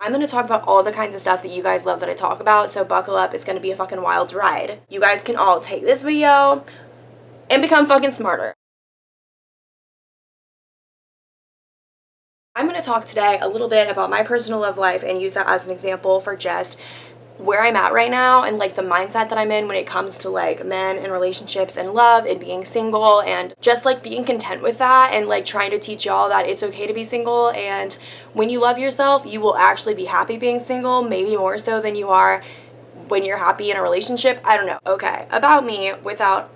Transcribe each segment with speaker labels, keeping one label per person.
Speaker 1: I'm going to talk about all the kinds of stuff that you guys love that I talk about, so buckle up. It's going to be a fucking wild ride. You guys can all take this video and become fucking smarter. I'm going to talk today a little bit about my personal love life and use that as an example for just where I'm at right now and like the mindset that I'm in when it comes to like men and relationships and love and being single and just like being content with that and like trying to teach y'all that it's okay to be single, and when you love yourself you will actually be happy being single, maybe more so than you are when you're happy in a relationship. I don't know. Okay, about me, without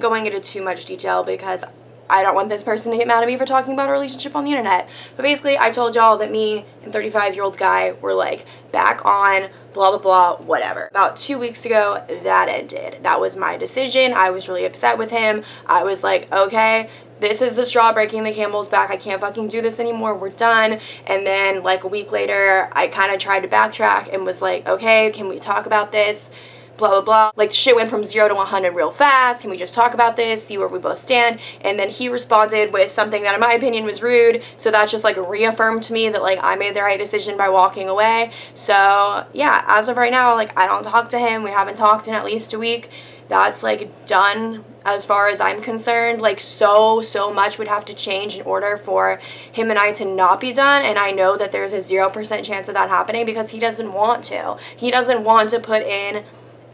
Speaker 1: going into too much detail because I don't want this person to get mad at me for talking about a relationship on the internet. But basically, I told y'all that me and 35-year-old guy were like back on blah blah blah whatever. About 2 weeks ago, that ended. That was my decision. I was really upset with him. I was like, okay, this is the straw breaking the camel's back. I can't fucking do this anymore. We're done. And then like a week later, I kind of tried to backtrack and was like, okay, can we talk about this? Blah blah blah. Like shit went from 0 to 100 real fast. Can we just talk about this, see where we both stand? And then he responded with something that in my opinion was rude, so that just like reaffirmed to me that like I made the right decision by walking away. So yeah, as of right now, like I don't talk to him. We haven't talked in at least a week. That's like done as far as I'm concerned. Like so much would have to change in order for him and I to not be done, and I know that there's a 0% chance of that happening because he doesn't want to. He doesn't want to put in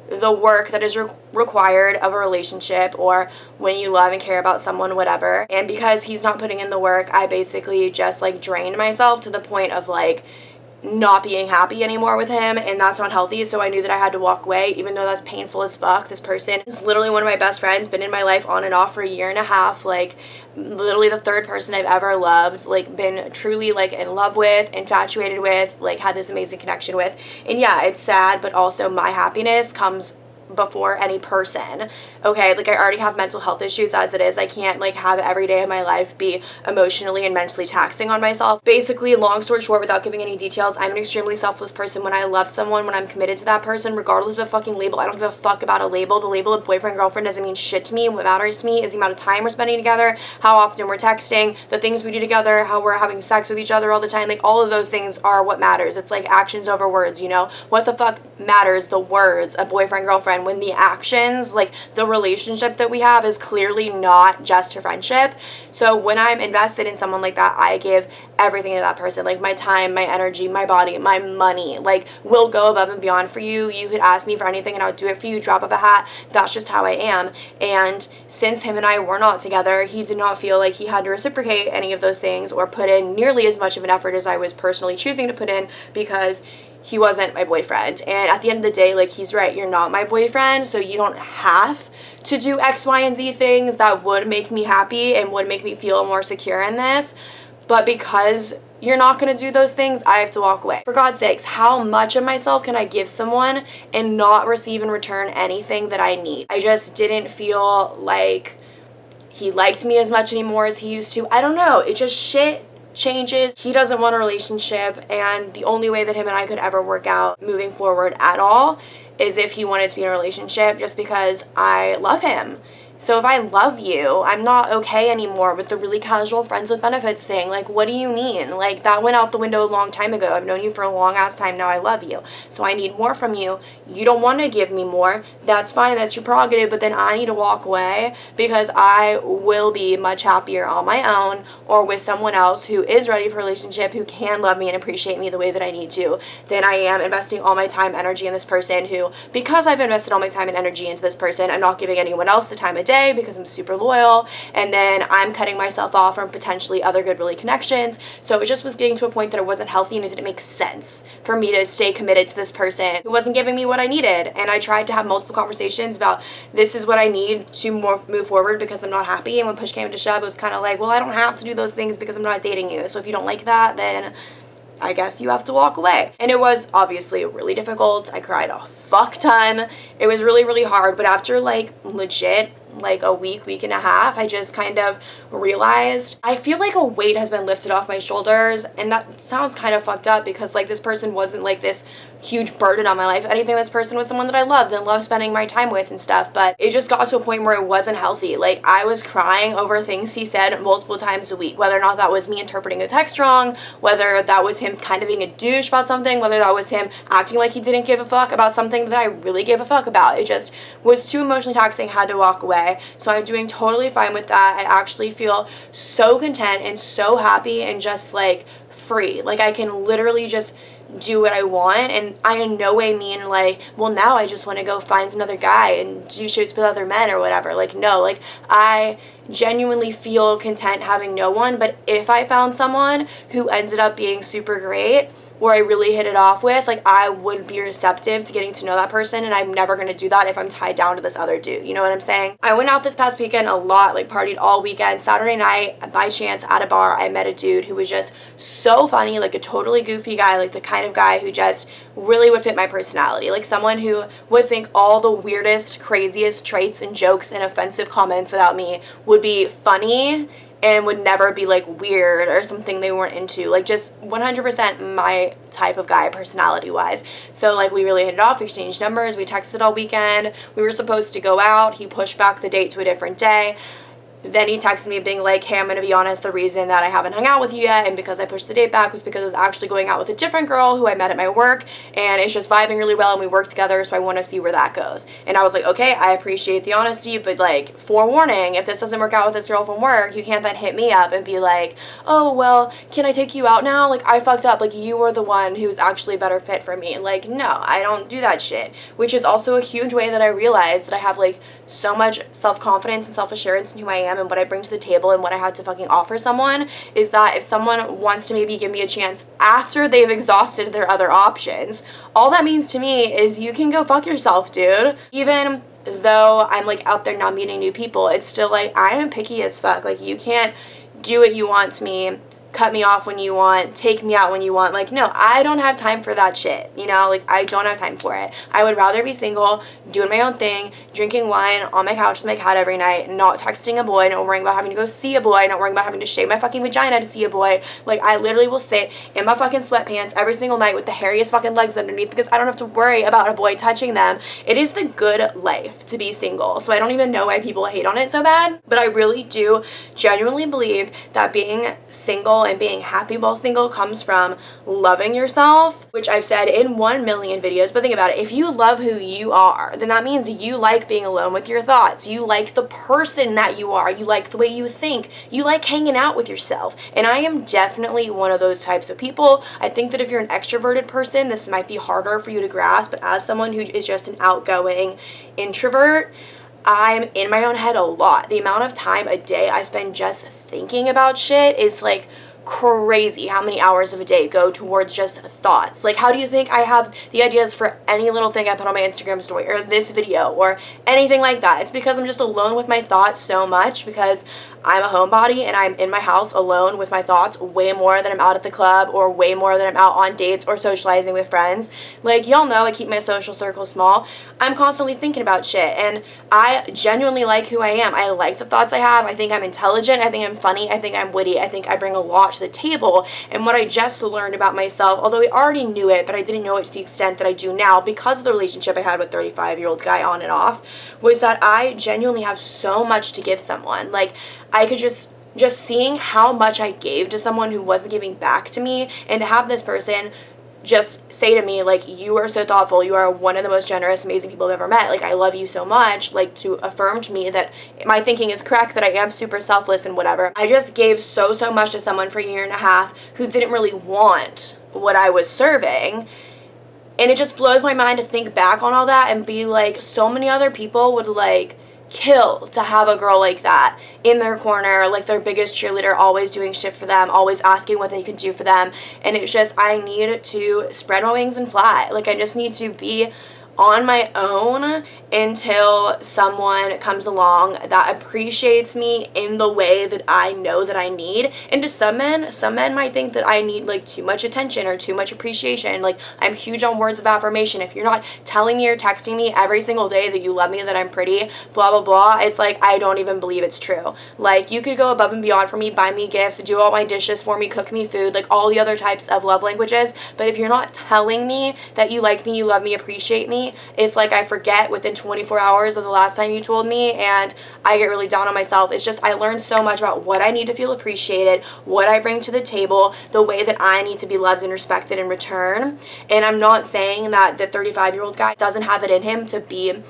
Speaker 1: the work that is required of a relationship or when you love and care about someone, whatever. And because he's not putting in the work, I basically just like drained myself to the point of like not being happy anymore with him, and that's not healthy. So I knew that I had to walk away, even though that's painful as fuck. This person is literally one of my best friends, been in my life on and off for a year and a half, like literally the third person I've ever loved, like been truly like in love with, infatuated with, like had this amazing connection with. And yeah, it's sad, but also my happiness comes before any person. Okay, like I already have mental health issues as it is. I can't like have every day of my life be emotionally and mentally taxing on myself. Basically, long story short, without giving any details, I'm an extremely selfless person. When I love someone, when I'm committed to that person, regardless of a fucking label, I don't give a fuck about a label. The label of boyfriend, girlfriend doesn't mean shit to me. What matters to me is the amount of time we're spending together, how often we're texting, the things we do together, how we're having sex with each other all the time. Like all of those things are what matters. It's like actions over words, you know? What the fuck matters? The words, a boyfriend, girlfriend, when the actions, like the relationship that we have is clearly not just a friendship. So when I'm invested in someone like that, I give everything to that person, like my time, my energy, my body, my money, like will go above and beyond for you. You could ask me for anything and I would do it for you, drop of a hat. That's just how I am. And since him and I were not together, he did not feel like he had to reciprocate any of those things or put in nearly as much of an effort as I was personally choosing to put in, because he wasn't my boyfriend. And at the end of the day, like, he's right, you're not my boyfriend, so you don't have to do X, Y, and Z things that would make me happy and would make me feel more secure in this. But because you're not going to do those things, I have to walk away. For God's sakes, how much of myself can I give someone and not receive in return anything that I need? I just didn't feel like he liked me as much anymore as he used to. I don't know. It just shit changes. He doesn't want a relationship, and the only way that him and I could ever work out moving forward at all is if he wanted to be in a relationship, just because I love him. So if I love you, I'm not okay anymore with the really casual friends with benefits thing. Like, what do you mean? Like, that went out the window a long time ago. I've known you for a long ass time now. I love you. So I need more from you. You don't want to give me more. That's fine. That's your prerogative. But then I need to walk away, because I will be much happier on my own or with someone else who is ready for a relationship, who can love me and appreciate me the way that I need to, than I am investing all my time, energy in this person who, because I've invested all my time and energy into this person, I'm not giving anyone else the time of day because I'm super loyal, and then I'm cutting myself off from potentially other good really connections. So it just was getting to a point that it wasn't healthy, and it didn't make sense for me to stay committed to this person who wasn't giving me what I needed. And I tried to have multiple conversations about, this is what I need to move forward because I'm not happy. And when push came to shove, it was kind of like, well, I don't have to do those things because I'm not dating you. So if you don't like that, then I guess you have to walk away. And it was obviously really difficult. I cried a fuck ton. It was really, really hard. But after like legit like a week and a half, I just kind of realized I feel like a weight has been lifted off my shoulders, and that sounds kind of fucked up because like this person wasn't like this huge burden on my life. If anything, this person was someone that I loved and loved spending my time with and stuff, but it just got to a point where it wasn't healthy. Like I was crying over things he said multiple times a week, whether or not that was me interpreting a text wrong, whether that was him kind of being a douche about something, whether that was him acting like he didn't give a fuck about something that I really gave a fuck about. It just was too emotionally taxing, had to walk away. So I'm doing totally fine with that. I actually feel so content and so happy and just like free. Like I can literally just do what I want, and I in no way mean like, well, now I just want to go find another guy and do shoots with other men or whatever. Like no, like I genuinely feel content having no one, but if I found someone who ended up being super great or I really hit it off with, like I would be receptive to getting to know that person, and I'm never going to do that if I'm tied down to this other dude. You know what I'm saying? I went out this past weekend a lot, like partied all weekend. Saturday night, by chance at a bar, I met a dude who was just so funny, like a totally goofy guy, like the kind of guy who just really would fit my personality, like someone who would think all the weirdest, craziest traits and jokes and offensive comments about me would be funny and would never be like weird or something they weren't into. Like just 100% my type of guy personality wise. So like we really hit it off, we exchanged numbers, we texted all weekend, we were supposed to go out, he pushed back the date to a different day. Then he texted me being like, hey, I'm going to be honest, the reason that I haven't hung out with you yet and because I pushed the date back was because I was actually going out with a different girl who I met at my work, and it's just vibing really well and we work together, so I want to see where that goes. And I was like, okay, I appreciate the honesty, but like forewarning, if this doesn't work out with this girl from work, you can't then hit me up and be like, oh, well, can I take you out now? Like I fucked up, like you were the one who was actually a better fit for me. Like no, I don't do that shit, which is also a huge way that I realized that I have like so much self-confidence and self-assurance in who I am and what I bring to the table and what I had to fucking offer someone, is that if someone wants to maybe give me a chance after they've exhausted their other options, all that means to me is you can go fuck yourself, dude. Even though I'm like out there now meeting new people, it's still like I am picky as fuck. Like you can't do what you want to me, cut me off when you want, take me out when you want. Like no, I don't have time for that shit, you know? Like I don't have time for it. I would rather be single, doing my own thing, drinking wine on my couch with my cat every night, not texting a boy, not worrying about having to go see a boy, not worrying about having to shave my fucking vagina to see a boy. Like I literally will sit in my fucking sweatpants every single night with the hairiest fucking legs underneath because I don't have to worry about a boy touching them. It is the good life to be single, so I don't even know why people hate on it so bad, but I really do genuinely believe that being single and being happy while single comes from loving yourself, which I've said in 1 million videos. But think about it, if you love who you are, then that means you like being alone with your thoughts, you like the person that you are, you like the way you think, you like hanging out with yourself. And I am definitely one of those types of people. I think that if you're an extroverted person, this might be harder for you to grasp, but as someone who is just an outgoing introvert, I'm in my own head a lot. The amount of time a day I spend just thinking about shit is like crazy. How many hours of a day go towards just thoughts? Like how do you think I have the ideas for any little thing I put on my Instagram story or this video or anything like that? It's because I'm just alone with my thoughts so much, because I'm a homebody and I'm in my house alone with my thoughts way more than I'm out at the club or way more than I'm out on dates or socializing with friends. Like y'all know I keep my social circle small. I'm constantly thinking about shit, and I genuinely like who I am. I like the thoughts I have. I think I'm intelligent. I think I'm funny. I think I'm witty. I think I bring a lot to the table. And what I just learned about myself, although I already knew it, but I didn't know it to the extent that I do now because of the relationship I had with 35-year-old guy on and off, was that I genuinely have so much to give someone. Like I could just seeing how much I gave to someone who wasn't giving back to me, and to have this person just say to me, like, you are so thoughtful, you are one of the most generous, amazing people I've ever met, like, I love you so much, like, to affirm to me that my thinking is correct, that I am super selfless and whatever. I just gave so much to someone for a year and a half who didn't really want what I was serving. And it just blows my mind to think back on all that and be like, so many other people would, like, kill to have a girl like that in their corner, like their biggest cheerleader, always doing shit for them, always asking what they could do for them. And it's just, I need to spread my wings and fly. Like I just need to be on my own until someone comes along that appreciates me in the way that I know that I need. And to some men might think that I need like too much attention or too much appreciation. Like, I'm huge on words of affirmation. If you're not telling me or texting me every single day that you love me, that I'm pretty, blah blah blah, it's like I don't even believe it's true. Like, you could go above and beyond for me, buy me gifts, do all my dishes for me, cook me food, like all the other types of love languages, but if you're not telling me that you like me, you love me, appreciate me, it's like I forget within 24 hours of the last time you told me, and I get really down on myself. It's just I learned so much about what I need to feel appreciated, what I bring to the table, the way that I need to be loved and respected in return. And I'm not saying that the 35-year-old guy doesn't have it in him to be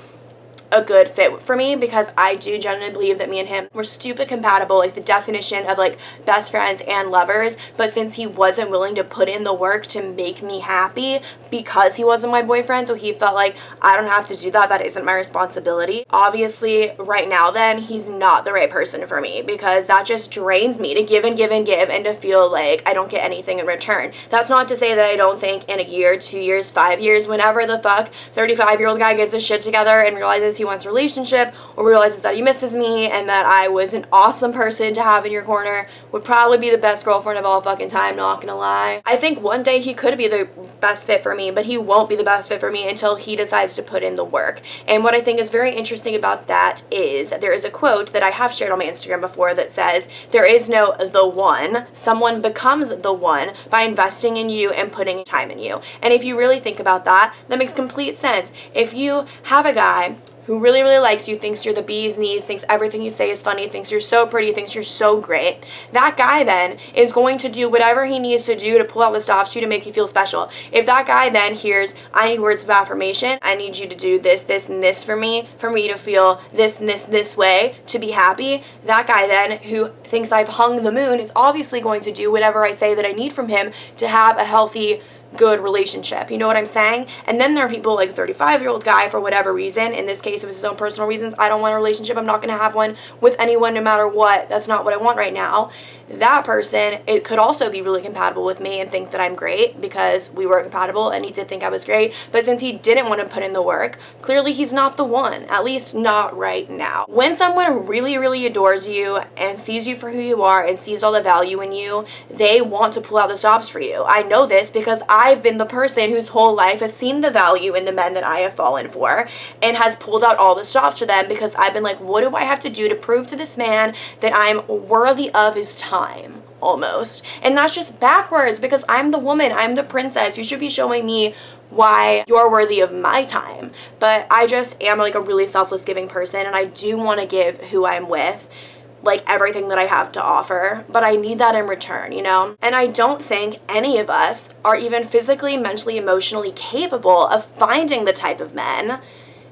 Speaker 1: a good fit for me, because I do genuinely believe that me and him were stupid compatible, like the definition of like best friends and lovers. But since he wasn't willing to put in the work to make me happy because he wasn't my boyfriend, so he felt like I don't have to do that, that isn't my responsibility. Obviously right now then he's not the right person for me, because that just drains me to give and give and give and to feel like I don't get anything in return. That's not to say that I don't think in a year, 2 years, 5 years, whenever the fuck 35-year-old guy gets his shit together and realizes he wants a relationship or realizes that he misses me and that I was an awesome person to have in your corner, would probably be the best girlfriend of all fucking time, not gonna lie. I think one day he could be the best fit for me, but he won't be the best fit for me until he decides to put in the work. And what I think is very interesting about that is there is a quote that I have shared on my Instagram before that says, there is no the one, someone becomes the one by investing in you and putting time in you. And if you really think about that, that makes complete sense. If you have a guy who really, really likes you, thinks you're the bee's knees, thinks everything you say is funny, thinks you're so pretty, thinks you're so great, that guy then is going to do whatever he needs to do to pull out the stops for you to make you feel special. If that guy then hears, I need words of affirmation, I need you to do this, this, and this for me to feel this and this way, to be happy, that guy then who thinks I've hung the moon is obviously going to do whatever I say that I need from him to have a healthy, good relationship. You know what I'm saying? And then there are people like a 35-year-old guy, for whatever reason, in this case it was his own personal reasons, I don't want a relationship, I'm not going to have one with anyone no matter what, that's not what I want right now. That person, it could also be really compatible with me and think that I'm great because we were compatible and he did think I was great, but since he didn't want to put in the work, clearly he's not the one, at least not right now. When someone really, really adores you and sees you for who you are and sees all the value in you, they want to pull out the stops for you. I know this because I've been the person whose whole life has seen the value in the men that I have fallen for and has pulled out all the stops for them, because I've been like, what do I have to do to prove to this man that I'm worthy of his time? Almost. And that's just backwards, because I'm the woman, I'm the princess. You should be showing me why you're worthy of my time. But I just am like a really selfless giving person, and I do want to give who I'm with like everything that I have to offer, but I need that in return, you know? And I don't think any of us are even physically, mentally, emotionally capable of finding the type of men.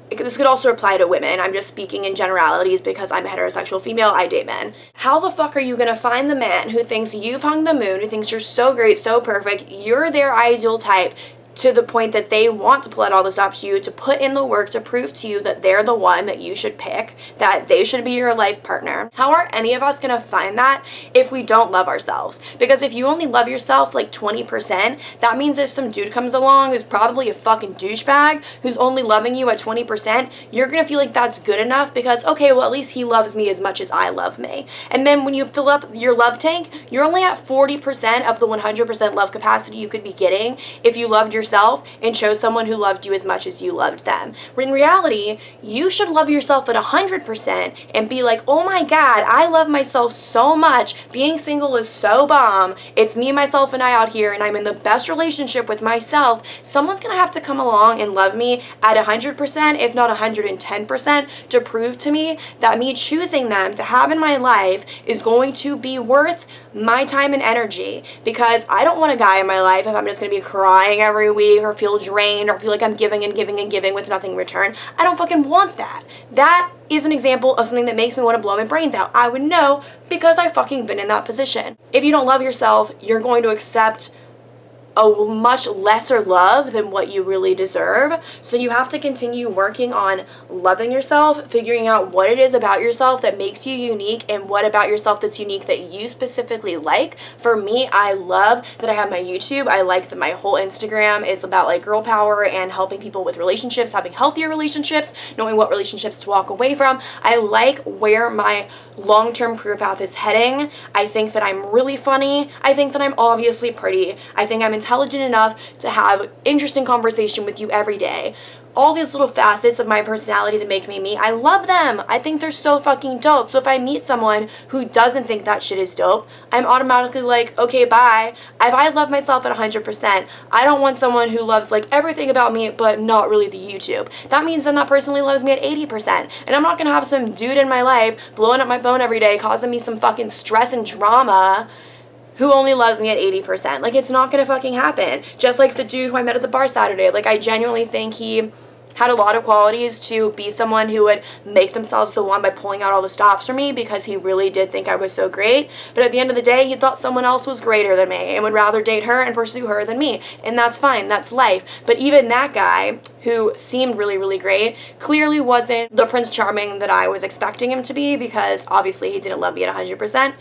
Speaker 1: This could also apply to women. I'm just speaking in generalities because I'm a heterosexual female, I date men. How the fuck are you gonna find the man who thinks you've hung the moon, who thinks you're so great, so perfect, you're their ideal type, to the point that they want to pull out all the stops to you, to put in the work to prove to you that they're the one that you should pick, that they should be your life partner? How are any of us gonna find that if we don't love ourselves? Because if you only love yourself like 20%, that means if some dude comes along who's probably a fucking douchebag, who's only loving you at 20%, you're gonna feel like that's good enough because, okay, well, at least he loves me as much as I love me. And then when you fill up your love tank, you're only at 40% of the 100% love capacity you could be getting if you loved yourself and chose someone who loved you as much as you loved them. When in reality, you should love yourself at 100% and be like, oh my God, I love myself so much. Being single is so bomb. It's me, myself, and I out here, and I'm in the best relationship with myself. Someone's gonna have to come along and love me at 100%, if not 110%, to prove to me that me choosing them to have in my life is going to be worth my time and energy. Because I don't want a guy in my life if I'm just gonna be crying every week or feel drained or feel like I'm giving and giving and giving with nothing in return. I don't fucking want that. That is an example of something that makes me want to blow my brains out. I would know because I've fucking been in that position. If you don't love yourself, you're going to accept a much lesser love than what you really deserve. So you have to continue working on loving yourself, figuring out what it is about yourself that makes you unique and what about yourself that's unique that you specifically like. For me, I love that I have my YouTube. I like that my whole Instagram is about like girl power and helping people with relationships, having healthier relationships, knowing what relationships to walk away from. I like where my long-term career path is heading. I think that I'm really funny. I think that I'm obviously pretty. I think I'm intelligent enough to have interesting conversation with you every day. All these little facets of my personality that make me me, I love them. I think they're so fucking dope. So if I meet someone who doesn't think that shit is dope, I'm automatically like, okay, bye. If I love myself at 100%, I don't want someone who loves like everything about me but not really the YouTube. That means then that person only loves me at 80%. And I'm not gonna have some dude in my life blowing up my phone every day causing me some fucking stress and drama who only loves me at 80%. Like, it's not gonna fucking happen. Just like the dude who I met at the bar Saturday. Like, I genuinely think he had a lot of qualities to be someone who would make themselves the one by pulling out all the stops for me because he really did think I was so great. But at the end of the day, he thought someone else was greater than me and would rather date her and pursue her than me. And that's fine, that's life. But even that guy, who seemed really, really great, clearly wasn't the Prince Charming that I was expecting him to be because obviously he didn't love me at 100%.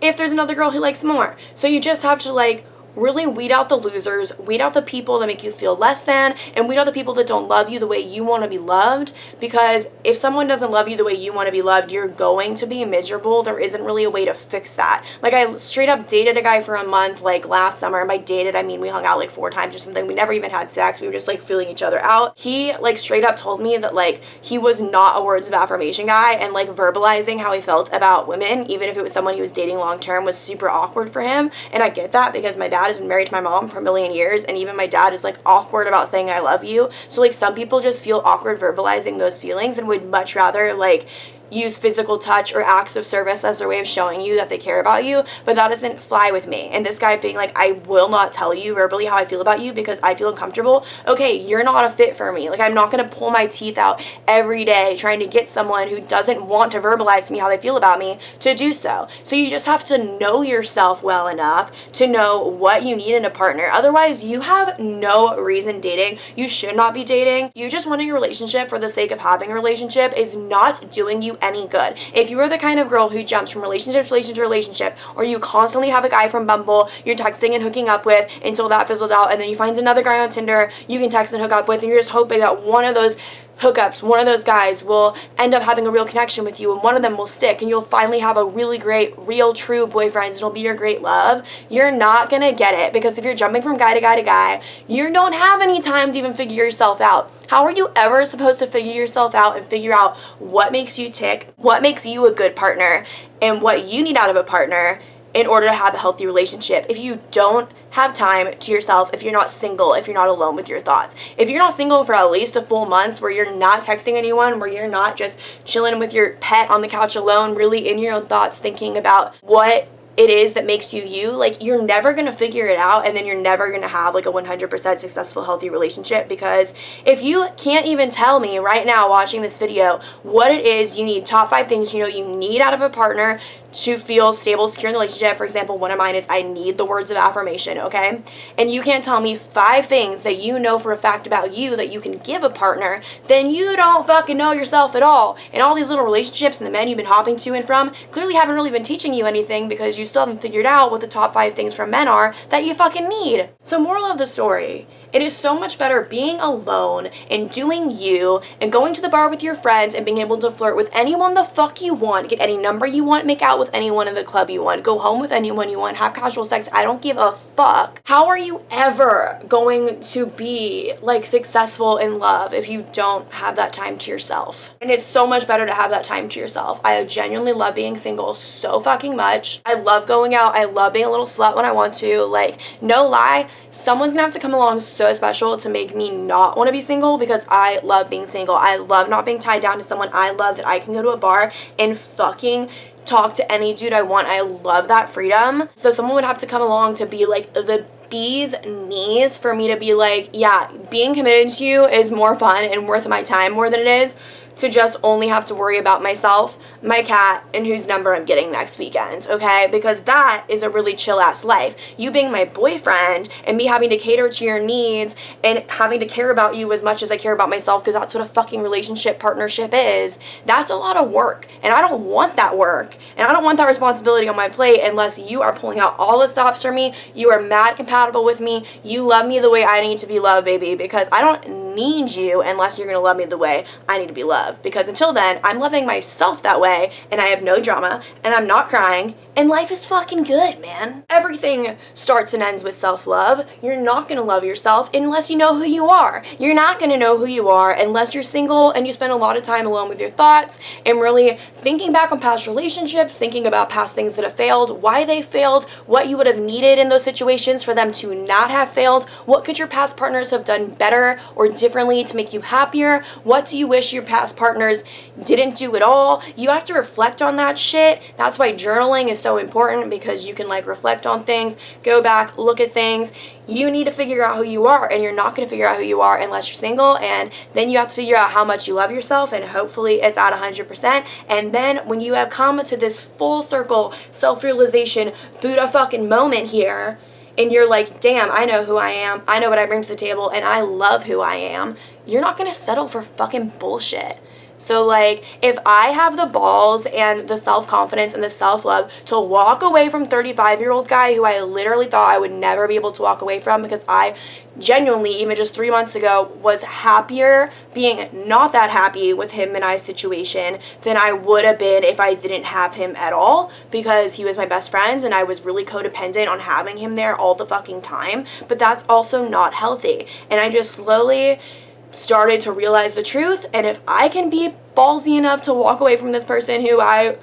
Speaker 1: If there's another girl who likes more. So you just have to like really weed out the losers, weed out the people that make you feel less than, and weed out the people that don't love you the way you want to be loved. Because if someone doesn't love you the way you want to be loved, you're going to be miserable. There isn't really a way to fix that. Like, I straight up dated a guy for a month like last summer, and by dated I mean we hung out like 4 times or something. We never even had sex. We were just like feeling each other out. He like straight up told me that like he was not a words of affirmation guy, and like verbalizing how he felt about women, even if it was someone he was dating long term, was super awkward for him. And I get that because my dad has been married to my mom for a million years, and even my dad is like awkward about saying I love you. So like some people just feel awkward verbalizing those feelings and would much rather like use physical touch or acts of service as their way of showing you that they care about you, but that doesn't fly with me. And this guy being like, I will not tell you verbally how I feel about you because I feel uncomfortable. Okay, you're not a fit for me. Like, I'm not gonna pull my teeth out every day trying to get someone who doesn't want to verbalize to me how they feel about me to do so. So you just have to know yourself well enough to know what you need in a partner. Otherwise, you have no reason dating. You should not be dating. You just wanting a relationship for the sake of having a relationship is not doing you any good. If you are the kind of girl who jumps from relationship to relationship to relationship, or you constantly have a guy from Bumble you're texting and hooking up with until that fizzles out, and then you find another guy on Tinder you can text and hook up with, and you're just hoping that one of those hookups, one of those guys will end up having a real connection with you and one of them will stick and you'll finally have a really great, real, true boyfriend and it'll be your great love, you're not gonna get it. Because if you're jumping from guy to guy to guy, you don't have any time to even figure yourself out. How are you ever supposed to figure yourself out and figure out what makes you tick, what makes you a good partner, and what you need out of a partner in order to have a healthy relationship if you don't have time to yourself, if you're not single, if you're not alone with your thoughts? If you're not single for at least a full month where you're not texting anyone, where you're not just chilling with your pet on the couch alone, really in your own thoughts thinking about what it is that makes you you, like, you're never gonna figure it out, and then you're never gonna have like a 100% successful healthy relationship. Because if you can't even tell me right now watching this video what it is you need, top 5 things you know you need out of a partner to feel stable, secure in the relationship. For example, one of mine is I need the words of affirmation, okay? And you can't tell me 5 things that you know for a fact about you that you can give a partner, then you don't fucking know yourself at all. And all these little relationships and the men you've been hopping to and from clearly haven't really been teaching you anything, because you still haven't figured out what the top 5 things from men are that you fucking need. So moral of the story, it is so much better being alone and doing you and going to the bar with your friends and being able to flirt with anyone the fuck you want, get any number you want, make out with anyone in the club you want, go home with anyone you want, have casual sex. I don't give a fuck. How are you ever going to be like successful in love if you don't have that time to yourself? And it's so much better to have that time to yourself. I genuinely love being single so fucking much. I love going out. I love being a little slut when I want to. Like, no lie, someone's gonna have to come along so special to make me not want to be single, because I love being single. I love not being tied down to someone. I love that I can go to a bar and fucking talk to any dude I want. I love that freedom. So someone would have to come along to be like the bee's knees for me to be like, yeah, being committed to you is more fun and worth my time more than it is to just only have to worry about myself, my cat, and whose number I'm getting next weekend, okay? Because that is a really chill ass life. You being my boyfriend and me having to cater to your needs and having to care about you as much as I care about myself, because that's what a fucking relationship partnership is. That's a lot of work, and I don't want that work, and I don't want that responsibility on my plate unless you are pulling out all the stops for me. You are mad compatible with me. You love me the way I need to be loved, baby, because I don't need you unless you're gonna love me the way I need to be loved. Because until then, I'm loving myself that way, and I have no drama, and I'm not crying, and life is fucking good, man. Everything starts and ends with self-love. You're not gonna love yourself unless you know who you are. You're not gonna know who you are unless you're single and you spend a lot of time alone with your thoughts and really thinking back on past relationships, thinking about past things that have failed, why they failed, what you would have needed in those situations for them to not have failed, what could your past partners have done better or differently to make you happier, what do you wish your past partners didn't do at all. You have to reflect on that shit. That's why journaling is so important, because you can like reflect on things, go back, look at things. You need to figure out who you are, and you're not going to figure out who you are unless you're single, and then you have to figure out how much you love yourself, and hopefully it's at 100%. And then when you have come to this full circle self-realization Buddha fucking moment here, and you're like, damn, I know who I am, I know what I bring to the table, and I love who I am, you're not going to settle for fucking bullshit. So like, if I have the balls and the self-confidence and the self-love to walk away from 35-year-old guy who I literally thought I would never be able to walk away from, because I genuinely, even just 3 months ago, was happier being not that happy with him and I's situation than I would have been if I didn't have him at all, because he was my best friend and I was really codependent on having him there all the fucking time. But that's also not healthy. And I just slowly started to realize the truth, and if I can be ballsy enough to walk away from this person who I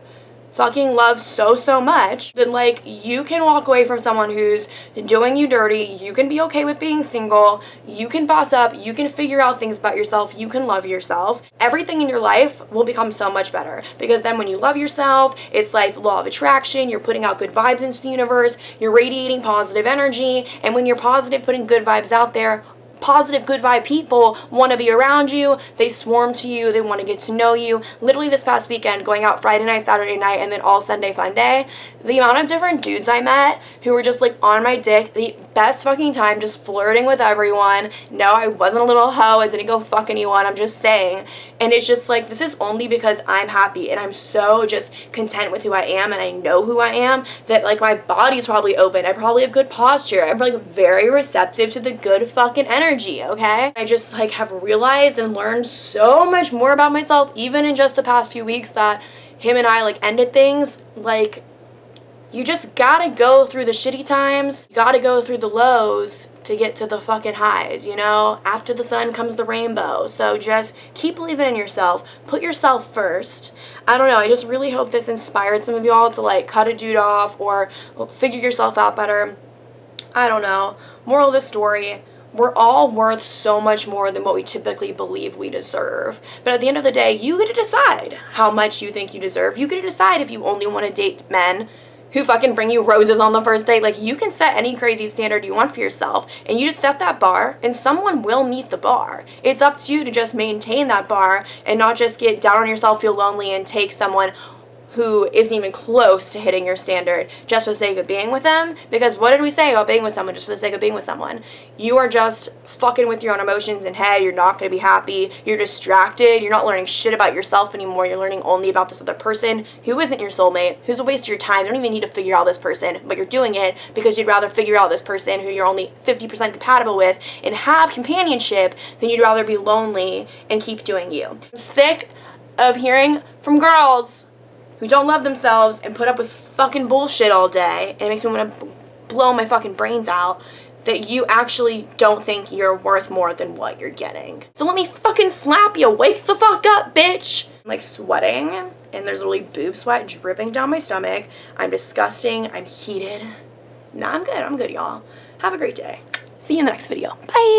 Speaker 1: fucking love so much, then like, you can walk away from someone who's doing you dirty. You can be okay with being single, you can boss up, you can figure out things about yourself, you can love yourself. Everything in your life will become so much better, because then when you love yourself, it's like the law of attraction. You're putting out good vibes into the universe, you're radiating positive energy, and when you're positive, putting good vibes out there, positive, good vibe people want to be around you. They swarm to you. They want to get to know you. Literally this past weekend, going out Friday night, Saturday night, and then all Sunday fun day, the amount of different dudes I met who were just like on my dick, the best fucking time, just flirting with everyone. No, I wasn't a little hoe. I didn't go fuck anyone. I'm just saying. And it's just like, this is only because I'm happy and I'm so just content with who I am, and I know who I am, that like my body's probably open. I probably have good posture. I'm like very receptive to the good fucking energy. Okay, I just like have realized and learned so much more about myself, even in just the past few weeks that him and I like ended things. Like, you just gotta go through the shitty times, you gotta go through the lows to get to the fucking highs, you know? After the sun comes the rainbow. So just keep believing in yourself, put yourself first. I don't know, I just really hope this inspired some of y'all to like cut a dude off or figure yourself out better. I don't know. Moral of the story: we're all worth so much more than what we typically believe we deserve. But at the end of the day, you get to decide how much you think you deserve. You get to decide if you only want to date men who fucking bring you roses on the first date. Like, you can set any crazy standard you want for yourself, and you just set that bar, and someone will meet the bar. It's up to you to just maintain that bar and not just get down on yourself, feel lonely, and take someone who isn't even close to hitting your standard just for the sake of being with them. Because what did we say about being with someone just for the sake of being with someone? You are just fucking with your own emotions, and hey, you're not going to be happy, you're distracted, you're not learning shit about yourself anymore, you're learning only about this other person who isn't your soulmate, who's a waste of your time. You don't even need to figure out this person, but you're doing it because you'd rather figure out this person who you're only 50% compatible with and have companionship than you'd rather be lonely and keep doing you. I'm sick of hearing from girls who don't love themselves and put up with fucking bullshit all day, and it makes me want to blow my fucking brains out, that you actually don't think you're worth more than what you're getting. So let me fucking slap you. Wake the fuck up, bitch. I'm like sweating, and there's literally boob sweat dripping down my stomach. I'm disgusting. I'm heated. Nah, I'm good, y'all. Have a great day. See you in the next video. Bye.